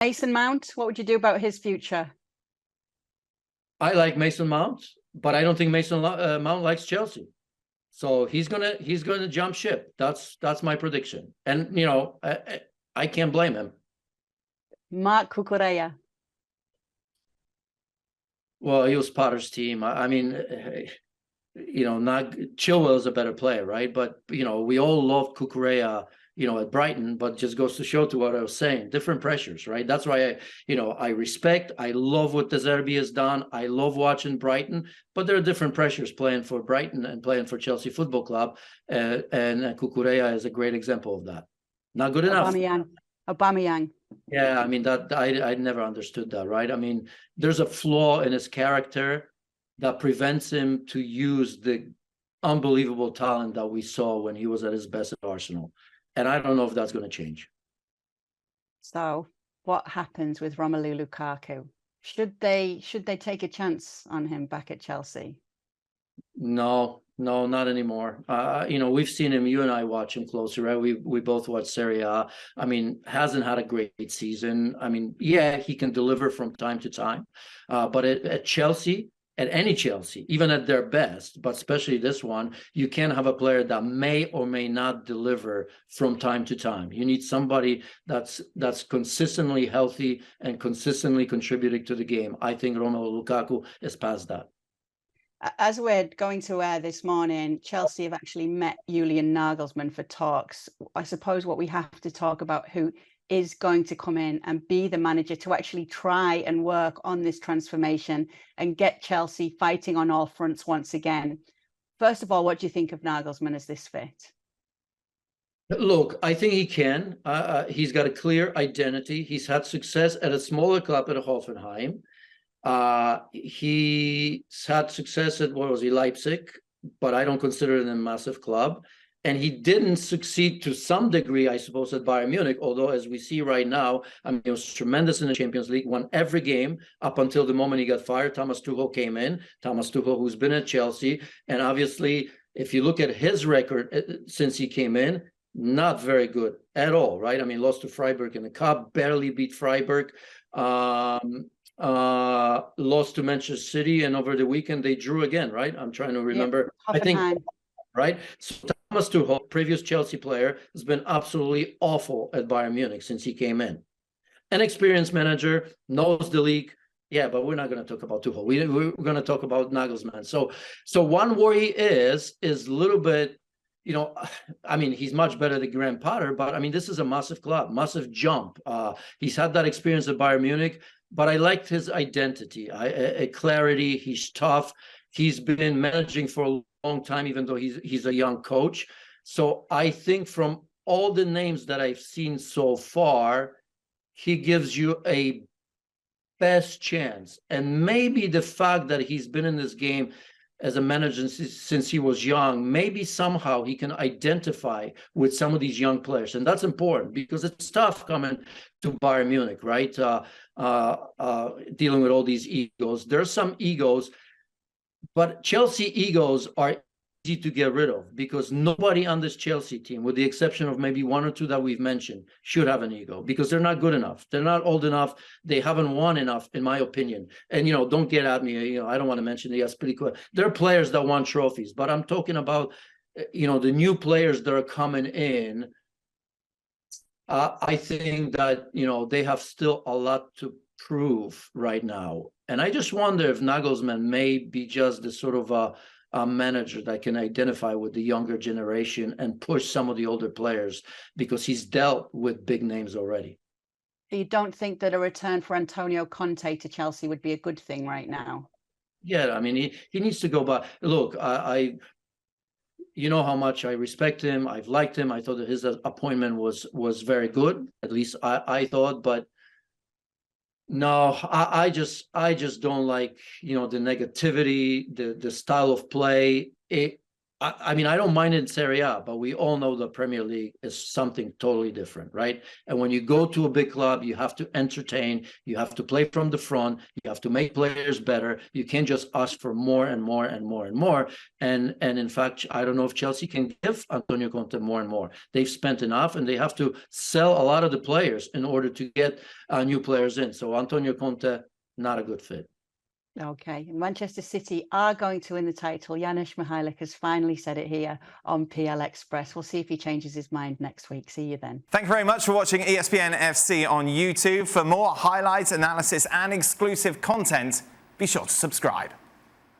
Mason Mount, what would you do about his future? I like Mason Mount, but I don't think Mason Mount likes Chelsea. So he's gonna jump ship. That's my prediction. And I can't blame him. Mark Cucurella. Well, he was Potter's team. I mean, not Chilwell is a better player, right? But we all love Cucurella, at Brighton, but just goes to show to what I was saying, different pressures, right? That's why I love what De Zerbi has done. I love watching Brighton, but there are different pressures playing for Brighton and playing for Chelsea Football Club. And Cucurella is a great example of that. Not good enough. Aubameyang. Yeah, I mean, that I never understood that, right? I mean, there's a flaw in his character that prevents him to use the unbelievable talent that we saw when he was at his best at Arsenal. And I don't know if that's going to change. So what happens with Romelu Lukaku? Should they take a chance on him back at Chelsea? No, not anymore. We've seen him, you and I watch him closer, right? We both watch Serie A. I mean, hasn't had a great season. I mean, yeah, he can deliver from time to time. But at Chelsea, at any Chelsea, even at their best, but especially this one, you can't have a player that may or may not deliver from time to time. You need somebody that's consistently healthy and consistently contributing to the game. I think Romelu Lukaku is past that. As we're going to air this morning, Chelsea have actually met Julian Nagelsmann for talks. I suppose what we have to talk about who is going to come in and be the manager to actually try and work on this transformation and get Chelsea fighting on all fronts once again. First of all, what do you think of Nagelsmann as this fit? Look, I think he can. He's got a clear identity. He's had success at a smaller club at Hoffenheim. He's had success at, Leipzig, but I don't consider it a massive club. And he didn't succeed to some degree, I suppose, at Bayern Munich, although as we see right now, I mean, he was tremendous in the Champions League, won every game up until the moment he got fired. Thomas Tuchel came in, Thomas Tuchel, who's been at Chelsea. And obviously, if you look at his record since he came in, not very good at all, right? I mean, lost to Freiburg in the Cup, barely beat Freiburg, lost to Manchester City, and over the weekend they drew again, right? I'm trying to remember. Yeah, I think, right? So Thomas Tuchel, previous Chelsea player, has been absolutely awful at Bayern Munich since he came in. An experienced manager, knows the league. Yeah, but we're not going to talk about Tuchel. We're going to talk about Nagelsmann. So one worry is a little bit, I mean, he's much better than Graham Potter, but I mean, this is a massive club, massive jump. He's had that experience at Bayern Munich, but I liked his identity, a clarity. He's tough. He's been managing for a long time, even though he's a young coach. So I think from all the names that I've seen so far, he gives you a best chance. And maybe the fact that he's been in this game as a manager since he was young, maybe somehow he can identify with some of these young players. And that's important because it's tough coming to Bayern Munich, right? Dealing with all these egos. There's some egos, but Chelsea egos are easy to get rid of because nobody on this Chelsea team, with the exception of maybe one or two that we've mentioned, should have an ego because they're not good enough. They're not old enough. They haven't won enough, in my opinion. And, don't get at me. I don't want to mention the Aspilicueta. There are players that won trophies, but I'm talking about, the new players that are coming in. I think that, they have still a lot to prove right now. And I just wonder if Nagelsmann may be just the sort of a manager that can identify with the younger generation and push some of the older players because he's dealt with big names already. You don't think that a return for Antonio Conte to Chelsea would be a good thing right now? Yeah, I mean, he needs to go back. Look, I you know how much I respect him. I've liked him. I thought that his appointment was very good. At least I thought, but no, I just don't like, the negativity, the style of play. I mean, I don't mind in Serie A, but we all know the Premier League is something totally different, right? And when you go to a big club, you have to entertain, you have to play from the front, you have to make players better. You can't just ask for more and more and more and more. And in fact, I don't know if Chelsea can give Antonio Conte more and more. They've spent enough, and they have to sell a lot of the players in order to get new players in. So Antonio Conte, not a good fit. Okay, Manchester City are going to win the title. Janusz Michallik has finally said it here on PL Express. We'll see if he changes his mind next week. See you then. Thank you very much for watching ESPN FC on YouTube. For more highlights, analysis and exclusive content, be sure to subscribe.